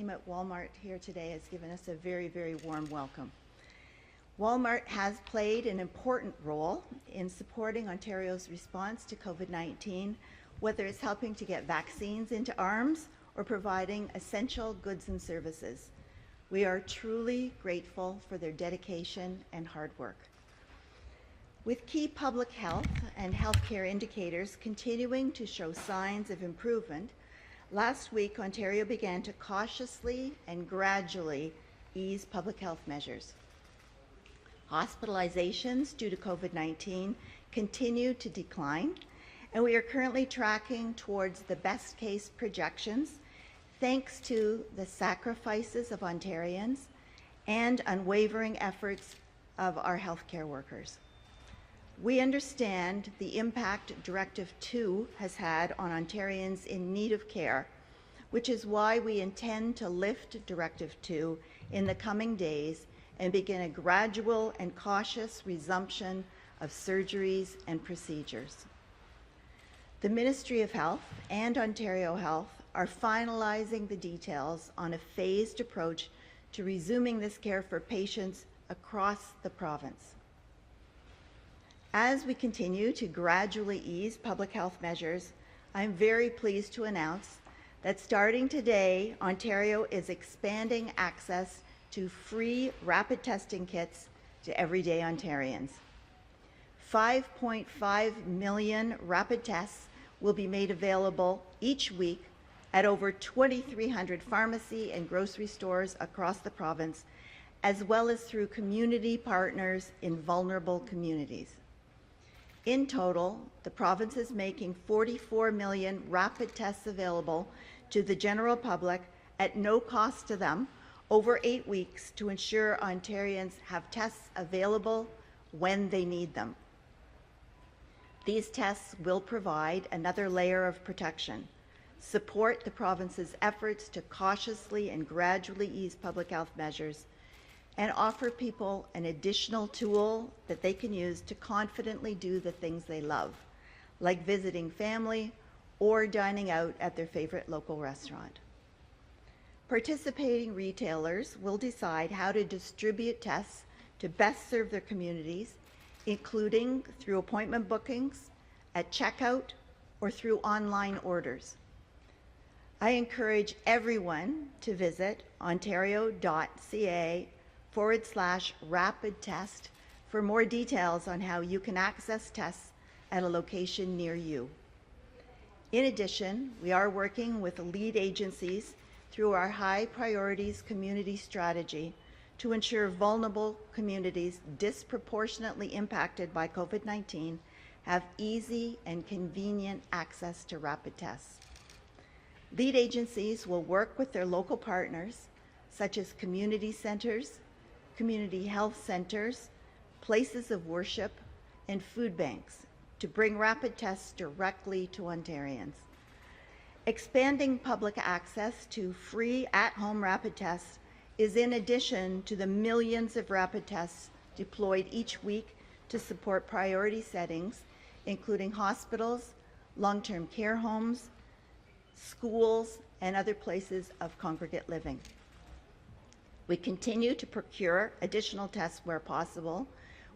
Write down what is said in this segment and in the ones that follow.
team at Walmart here today has given us a very, very warm welcome. Walmart has played an important role in supporting Ontario's response to COVID-19, whether it's helping to get vaccines into arms or providing essential goods and services. We are truly grateful for their dedication and hard work. With key public health and healthcare indicators continuing to show signs of improvement, last week Ontario began to cautiously and gradually ease public health measures. Hospitalizations due to COVID-19 continue to decline, and we are currently tracking towards the best case projections thanks to the sacrifices of Ontarians and unwavering efforts of our healthcare workers. We understand the impact Directive 2 has had on Ontarians in need of care, which is why we intend to lift Directive 2 in the coming days and begin a gradual and cautious resumption of surgeries and procedures. The Ministry of Health and Ontario Health are finalizing the details on a phased approach to resuming this care for patients across the province. As we continue to gradually ease public health measures, I'm very pleased to announce that starting today, Ontario is expanding access to free rapid testing kits to everyday Ontarians. 5.5 million rapid tests will be made available each week at over 2,300 pharmacy and grocery stores across the province, as well as through community partners in vulnerable communities. In total, the province is making 44 million rapid tests available to the general public at no cost to them over 8 weeks to ensure Ontarians have tests available when they need them. These tests will provide another layer of protection, support the province's efforts to cautiously and gradually ease public health measures, and offer people an additional tool that they can use to confidently do the things they love, like visiting family or dining out at their favorite local restaurant. Participating retailers will decide how to distribute tests to best serve their communities, including through appointment bookings, at checkout, or through online orders. I encourage everyone to visit ontario.ca/rapid test for more details on how you can access tests at a location near you. In addition, we are working with lead agencies through our high priorities community strategy to ensure vulnerable communities disproportionately impacted by COVID-19 have easy and convenient access to rapid tests. Lead agencies will work with their local partners, such as community centers, community health centers, places of worship, and food banks to bring rapid tests directly to Ontarians. Expanding public access to free at-home rapid tests is in addition to the millions of rapid tests deployed each week to support priority settings, including hospitals, long-term care homes, schools, and other places of congregate living. We continue to procure additional tests where possible,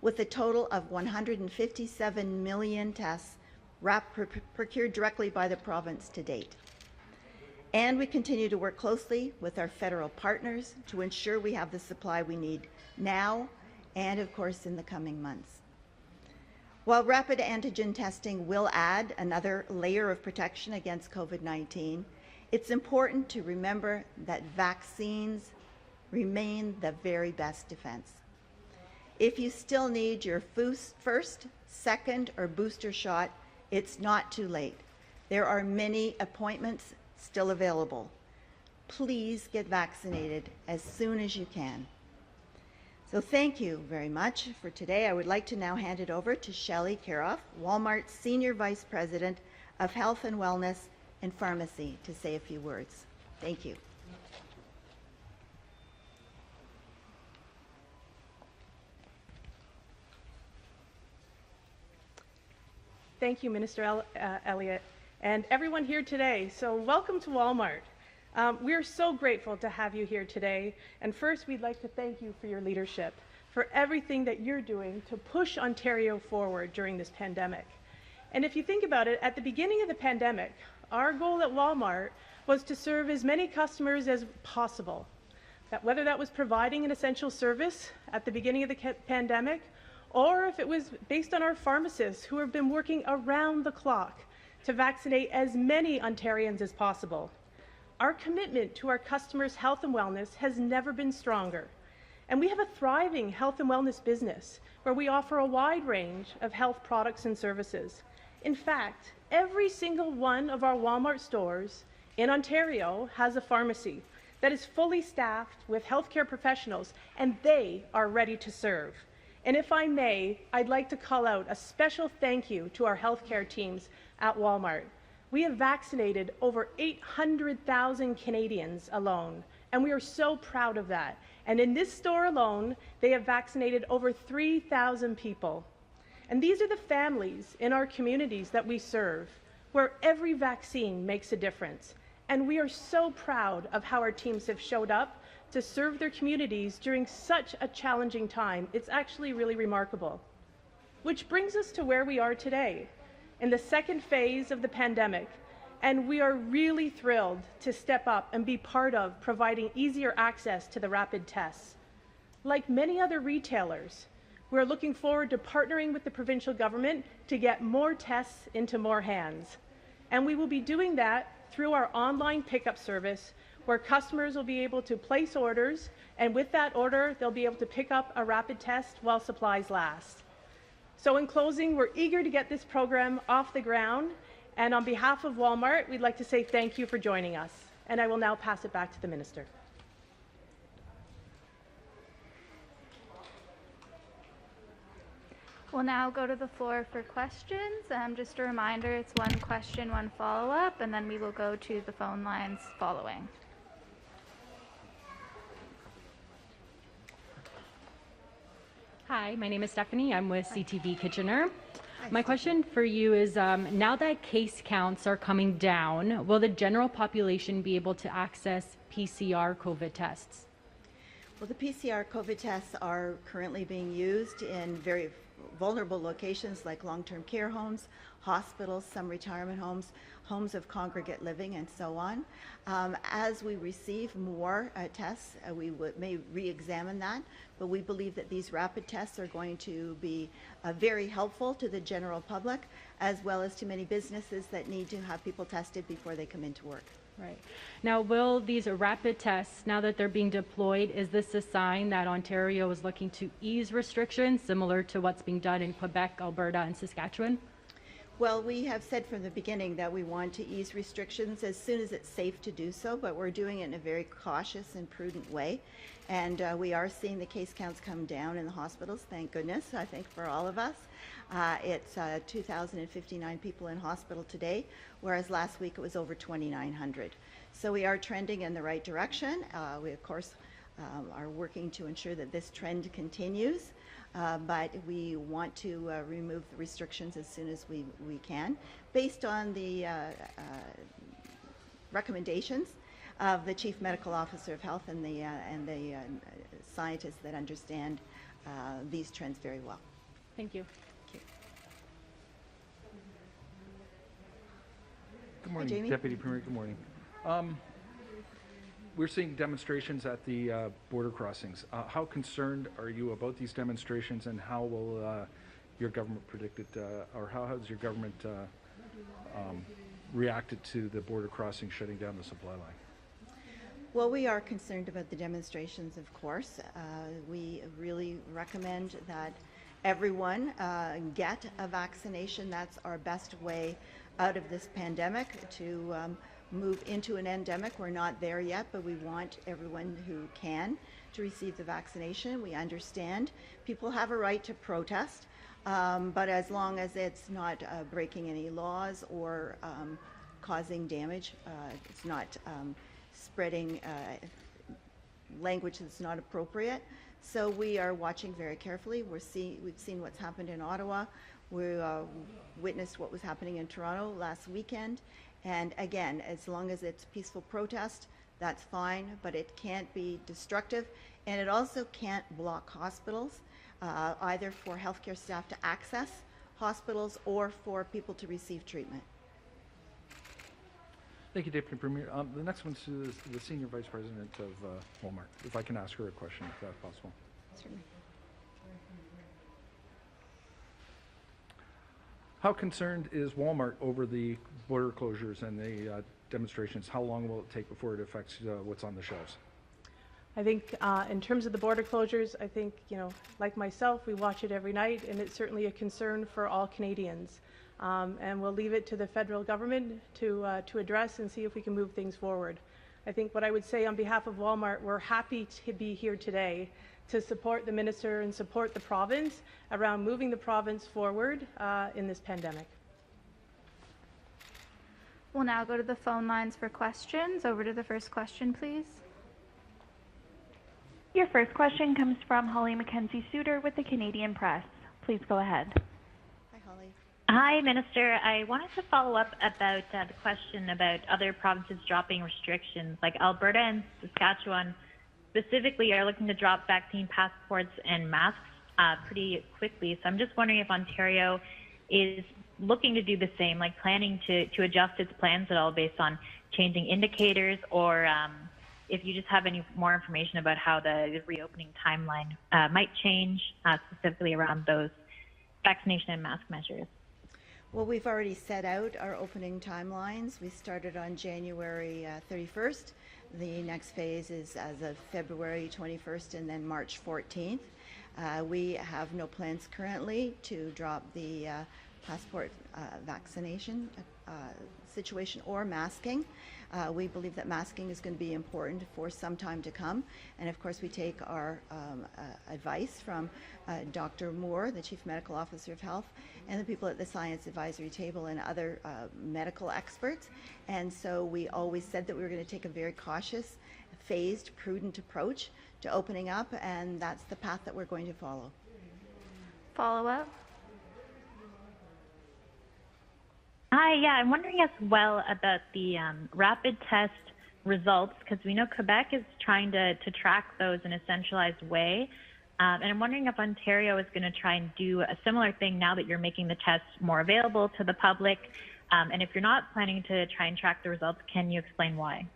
with a total of 157 million tests procured directly by the province to date. And we continue to work closely with our federal partners to ensure we have the supply we need now and, of course, in the coming months. While rapid antigen testing will add another layer of protection against COVID-19, it's important to remember that vaccines remain the very best defense. If you still need your first, second, or booster shot, it's not too late. There are many appointments still available. Please get vaccinated as soon as you can. So thank you very much for today. I would like to now hand it over to Shelley Karoff, Walmart's Senior Vice President of Health and Wellness and Pharmacy, to say a few words. Thank you. Thank you, Minister Elliott, and everyone here today. So welcome to Walmart. We're so grateful to have you here today. And first, we'd like to thank you for your leadership, for everything that you're doing to push Ontario forward during this pandemic. And if you think about it, at the beginning of the pandemic, our goal at Walmart was to serve as many customers as possible. That whether that was providing an essential service at the beginning of the pandemic, or if it was based on our pharmacists who have been working around the clock to vaccinate as many Ontarians as possible. Our commitment to our customers' health and wellness has never been stronger. And we have a thriving health and wellness business where we offer a wide range of health products and services. In fact, every single one of our Walmart stores in Ontario has a pharmacy that is fully staffed with healthcare professionals, and they are ready to serve. And if I may, I'd like to call out a special thank you to our healthcare teams at Walmart. We have vaccinated over 800,000 Canadians alone, and we are so proud of that. And in this store alone, they have vaccinated over 3,000 people. And these are the families in our communities that we serve, where every vaccine makes a difference. And we are so proud of how our teams have showed up to serve their communities during such a challenging time. It's actually really remarkable. Which brings us to where we are today, in the second phase of the pandemic, and we are really thrilled to step up and be part of providing easier access to the rapid tests. Like many other retailers, we're looking forward to partnering with the provincial government to get more tests into more hands. And we will be doing that through our online pickup service, where customers will be able to place orders, and with that order, they'll be able to pick up a rapid test while supplies last. So in closing, we're eager to get this program off the ground, and on behalf of Walmart, we'd like to say thank you for joining us. And I will now pass it back to the Minister. We'll now go to the floor for questions. Just a reminder, it's one question, one follow-up, and then we will go to the phone lines following. Hi, my name is Stephanie. I'm with CTV Kitchener. My question for you is, now that case counts are coming down, will the general population be able to access PCR COVID tests? Well, the PCR COVID tests are currently being used in very vulnerable locations like long-term care homes, hospitals, some retirement homes, homes of congregate living, and so on. As we receive more tests, we may re-examine that, but we believe that these rapid tests are going to be very helpful to the general public, as well as to many businesses that need to have people tested before they come into work. Right. Now, will these rapid tests, now that they're being deployed, is this a sign that Ontario is looking to ease restrictions, similar to what's being done in Quebec, Alberta, and Saskatchewan? Well, we have said from the beginning that we want to ease restrictions as soon as it's safe to do so, but we're doing it in a very cautious and prudent way. And we are seeing the case counts come down in the hospitals, thank goodness, I think, for all of us. It's 2,059 people in hospital today, whereas last week it was over 2,900. So we are trending in the right direction. We, of course, are working to ensure that this trend continues, but we want to remove the restrictions as soon as we can, based on the recommendations of the Chief Medical Officer of Health and the scientists that understand these trends very well. Thank you. Good morning, Jamie. Deputy Premier. Good morning. We're seeing demonstrations at the border crossings. How concerned are you about these demonstrations, and how will your government predict it, or how has your government reacted to the border crossing shutting down the supply line? Well, we are concerned about the demonstrations, of course. We really recommend that everyone get a vaccination. That's our best way out of this pandemic to move into an endemic. We're not there yet, but we want everyone who can to receive the vaccination. We understand people have a right to protest, but as long as it's not breaking any laws or causing damage, it's not spreading language that's not appropriate. So we are watching very carefully. We've seen what's happened in Ottawa. We witnessed what was happening in Toronto last weekend. And again, as long as it's peaceful protest, that's fine, but it can't be destructive, and it also can't block hospitals, either for healthcare staff to access hospitals or for people to receive treatment. Thank you, Deputy Premier. The next one's to the Senior Vice President of Walmart. If I can ask her a question, if that's possible. Certainly. How concerned is Walmart over the border closures and the demonstrations? How long will it take before it affects what's on the shelves? I think in terms of the border closures, I think, like myself, we watch it every night, and it's certainly a concern for all Canadians. And we'll leave it to the federal government to address and see if we can move things forward. I think what I would say on behalf of Walmart, we're happy to be here today to support the minister and support the province around moving the province forward in this pandemic. We'll now go to the phone lines for questions. Over to the first question, please. Your first question comes from Holly Mackenzie-Suter with the Canadian Press. Please go ahead. Hi, Holly. Hi, Minister. I wanted to follow up about the question about other provinces dropping restrictions. Like Alberta and Saskatchewan specifically are looking to drop vaccine passports and masks pretty quickly. So I'm just wondering if Ontario is looking to do the same, like planning to adjust its plans at all based on changing indicators, or if you just have any more information about how the reopening timeline might change, specifically around those vaccination and mask measures. Well, we've already set out our opening timelines. We started on January 31st. The next phase is as of February 21st and then March 14th. We have no plans currently to drop the passport vaccination situation or masking. We believe that masking is going to be important for some time to come. And of course, we take our advice from Dr. Moore, the Chief Medical Officer of Health, and the people at the Science Advisory Table and other medical experts. And so we always said that we were going to take a very cautious, phased, prudent approach to opening up, and that's the path that we're going to follow. Follow up. Hi, yeah, I'm wondering as well about the rapid test results, because we know Quebec is trying to track those in a centralized way. And I'm wondering if Ontario is going to try and do a similar thing now that you're making the tests more available to the public. And if you're not planning to try and track the results, can you explain why?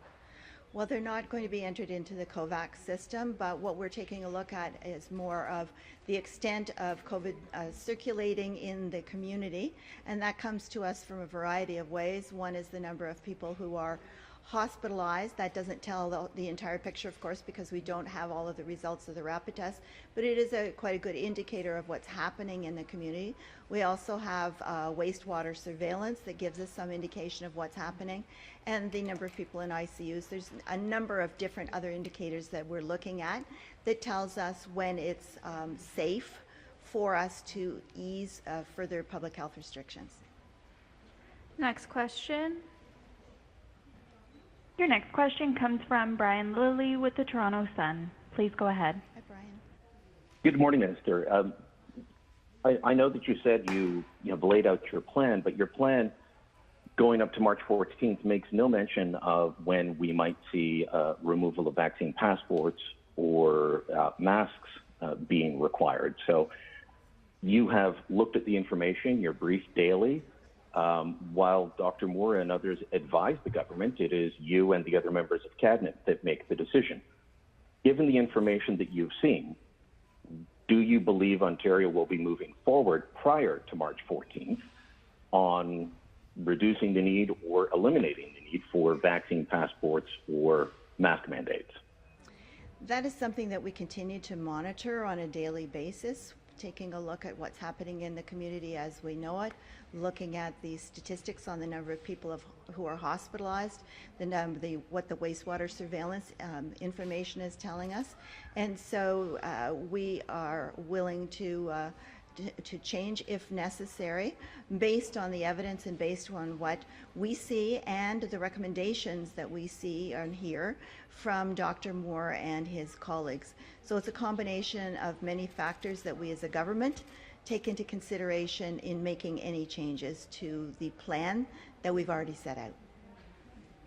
Well, they're not going to be entered into the COVAX system, but what we're taking a look at is more of the extent of COVID circulating in the community, and that comes to us from a variety of ways. One is the number of people who are hospitalized. That doesn't tell the entire picture, of course, because we don't have all of the results of the rapid test, but it is quite a good indicator of what's happening in the community. We also have wastewater surveillance that gives us some indication of what's happening, and the number of people in ICUs. There's a number of different other indicators that we're looking at that tells us when it's safe for us to ease further public health restrictions. Next question. Your next question comes from Brian Lilly with the Toronto Sun. Please go ahead. Hi, Brian. Good morning, Minister. I know that you said you have laid out your plan, but your plan going up to March 14th makes no mention of when we might see removal of vaccine passports or masks being required. So you have looked at the information, you're briefed daily. While Dr. Moore and others advise the government, it is you and the other members of cabinet that make the decision. Given the information that you've seen, do you believe Ontario will be moving forward prior to March 14th on reducing the need or eliminating the need for vaccine passports or mask mandates? That is something that we continue to monitor on a daily basis, taking a look at what's happening in the community as we know it, looking at the statistics on the number of people who are hospitalized, what the wastewater surveillance information is telling us. And so we are willing to change if necessary, based on the evidence and based on what we see and the recommendations that we see and hear from Dr. Moore and his colleagues. So it's a combination of many factors that we as a government take into consideration in making any changes to the plan that we've already set out.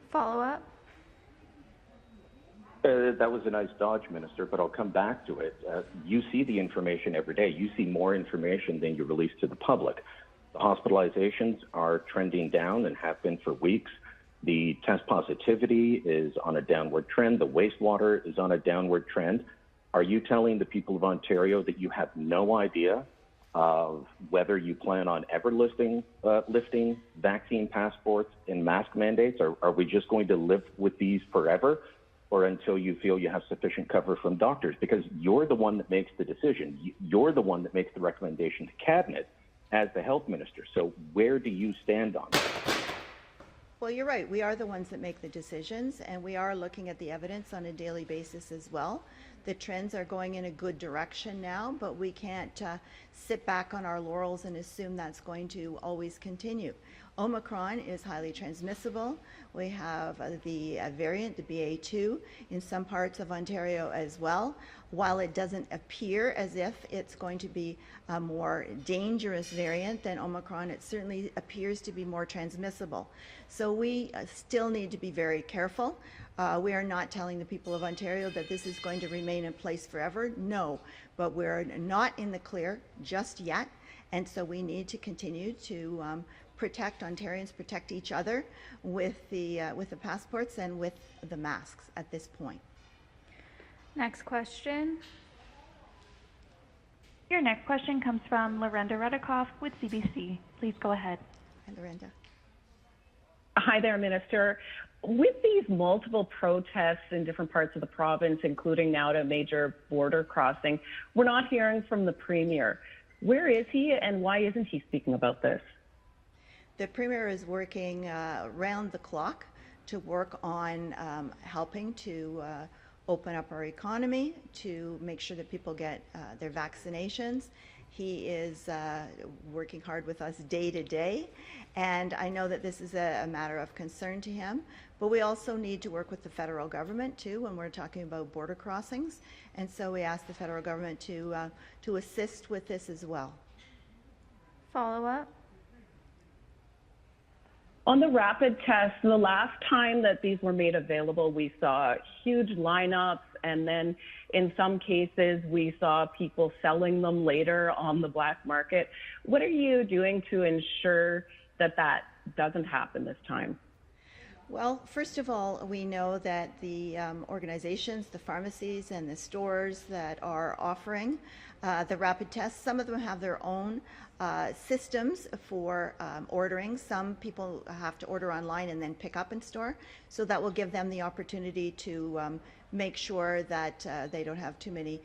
Follow up. That was a nice dodge, Minister, but I'll come back to it. You see the information every day. You see more information than you release to the public. The hospitalizations are trending down and have been for weeks. The test positivity is on a downward trend. The wastewater is on a downward trend. Are you telling the people of Ontario that you have no idea of whether you plan on ever lifting vaccine passports and mask mandates? Are we just going to live with these forever, or until you feel you have sufficient cover from doctors? Because you're the one that makes the decision. You're the one that makes the recommendation to Cabinet as the health minister. So where do you stand on that? Well, you're right. We are the ones that make the decisions, and we are looking at the evidence on a daily basis as well. The trends are going in a good direction now, but we can't sit back on our laurels and assume that's going to always continue. Omicron is highly transmissible. We have the variant, the BA2, in some parts of Ontario as well. While it doesn't appear as if it's going to be a more dangerous variant than Omicron, it certainly appears to be more transmissible. So we still need to be very careful. We are not telling the people of Ontario that this is going to remain in place forever. No, but we're not in the clear just yet. And so we need to continue to protect Ontarians, protect each other with the passports and with the masks at this point. Next question. Your next question comes from Lorenda Redikoff with CBC. Please go ahead. Hi, Lorenda. Hi there, Minister. With these multiple protests in different parts of the province, including now at a major border crossing, we're not hearing from the Premier. Where is he, and why isn't he speaking about this? The Premier is working round the clock to work on helping to open up our economy, to make sure that people get their vaccinations. He is working hard with us day to day, and I know that this is a matter of concern to him, but we also need to work with the federal government too when we're talking about border crossings, and so we ask the federal government to assist with this as well. Follow up. On the rapid tests, the last time that these were made available, we saw huge lineups, and then in some cases, we saw people selling them later on the black market. What are you doing to ensure that that doesn't happen this time? Well, first of all, we know that the organizations, the pharmacies and the stores that are offering the rapid tests, some of them have their own systems for ordering. Some people have to order online and then pick up in store. So that will give them the opportunity to make sure that they don't have too many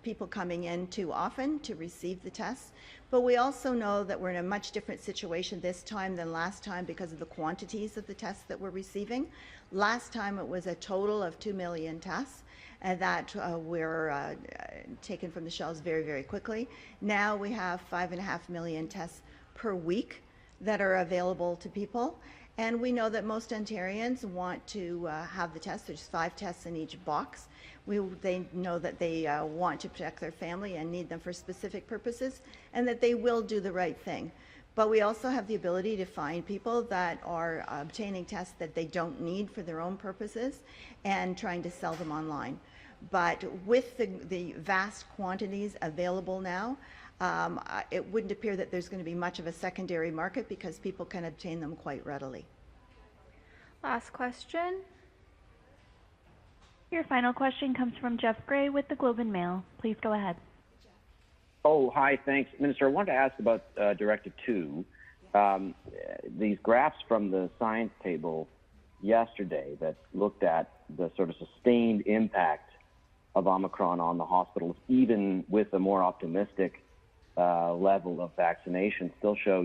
people coming in too often to receive the tests. But we also know that we're in a much different situation this time than last time because of the quantities of the tests that we're receiving. Last time it was a total of 2 million tests and that were taken from the shelves very, very quickly. Now we have 5.5 million tests per week that are available to people. And we know that most Ontarians want to have the test. There's 5 tests in each box. They know that they want to protect their family and need them for specific purposes, and that they will do the right thing. But we also have the ability to find people that are obtaining tests that they don't need for their own purposes and trying to sell them online. But with the vast quantities available now, it wouldn't appear that there's going to be much of a secondary market because people can obtain them quite readily. Last question. Your final question comes from Jeff Gray with the Globe and Mail. Please go ahead. Oh, hi, thanks. Minister, I wanted to ask about Directive 2. These graphs from the science table yesterday that looked at the sort of sustained impact of Omicron on the hospitals, even with a more optimistic level of vaccination, still show,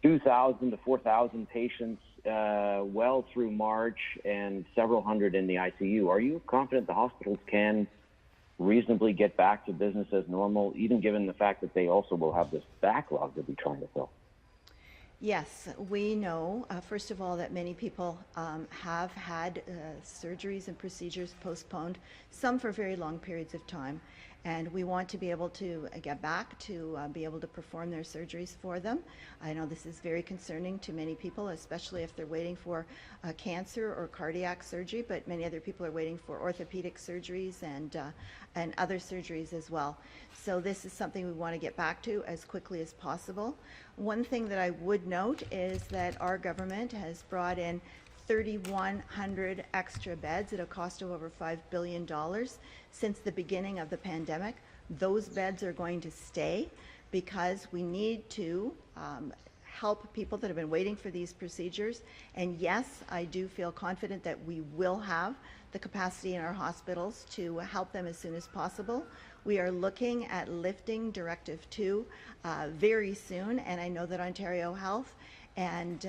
2,000 to 4,000 patients well through March and several hundred in the ICU. Are you confident the hospitals can reasonably get back to business as normal, even given the fact that they also will have this backlog they'll be trying to fill? Yes, we know, first of all, that many people have had surgeries and procedures postponed, some for very long periods of time. and we want to be able to get back to be able to perform their surgeries for them. I know this is very concerning to many people, especially if they're waiting for cancer or cardiac surgery, but many other people are waiting for orthopedic surgeries and other surgeries as well. So this is something we want to get back to as quickly as possible. One thing that I would note is that our government has brought in 3,100 extra beds at a cost of over $5 billion since the beginning of the pandemic. Those beds are going to stay because we need to help people that have been waiting for these procedures. And yes, I do feel confident that we will have the capacity in our hospitals to help them as soon as possible. We are looking at lifting Directive 2 very soon, and I know that Ontario Health and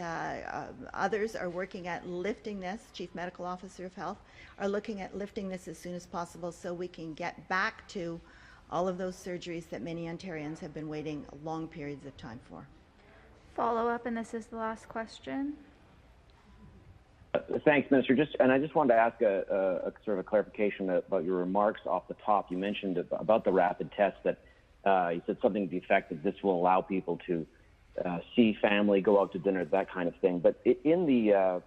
others are working at lifting this. Chief Medical Officer of Health are looking at lifting this as soon as possible so we can get back to all of those surgeries that many Ontarians have been waiting long periods of time for. Follow up, and this is the last question. Thanks, Minister. I just wanted to ask a sort of a clarification about your remarks off the top. You mentioned about the rapid test that you said something to the effect that this will allow people to see family, go out to dinner, that kind of thing. But in the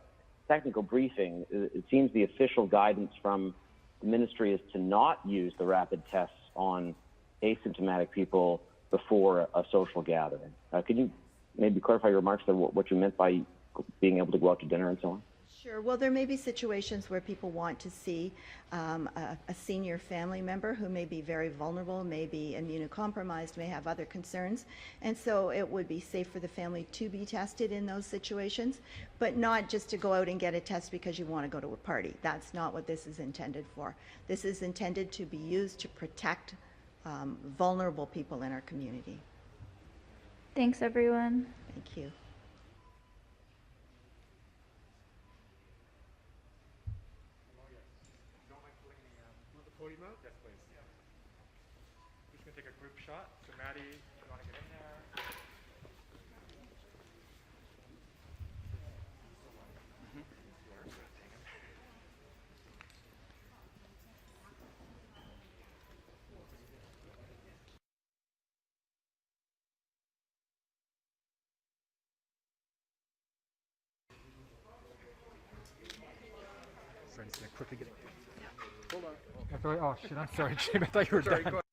technical briefing, it seems the official guidance from the ministry is to not use the rapid tests on asymptomatic people before a social gathering. Could you maybe clarify your remarks on what you meant by being able to go out to dinner and so on? Sure. Well, there may be situations where people want to see a senior family member who may be very vulnerable, may be immunocompromised, may have other concerns. And so it would be safe for the family to be tested in those situations, but not just to go out and get a test because you want to go to a party. That's not what this is intended for. This is intended to be used to protect vulnerable people in our community. Thanks, everyone. Thank you. Podium out? Yes, please. Who's going to take a group shot? So Maddie, you want to get in there? Friends, going to quickly get in. Hold on. Oh shit, I'm sorry, Jim. I thought you were done.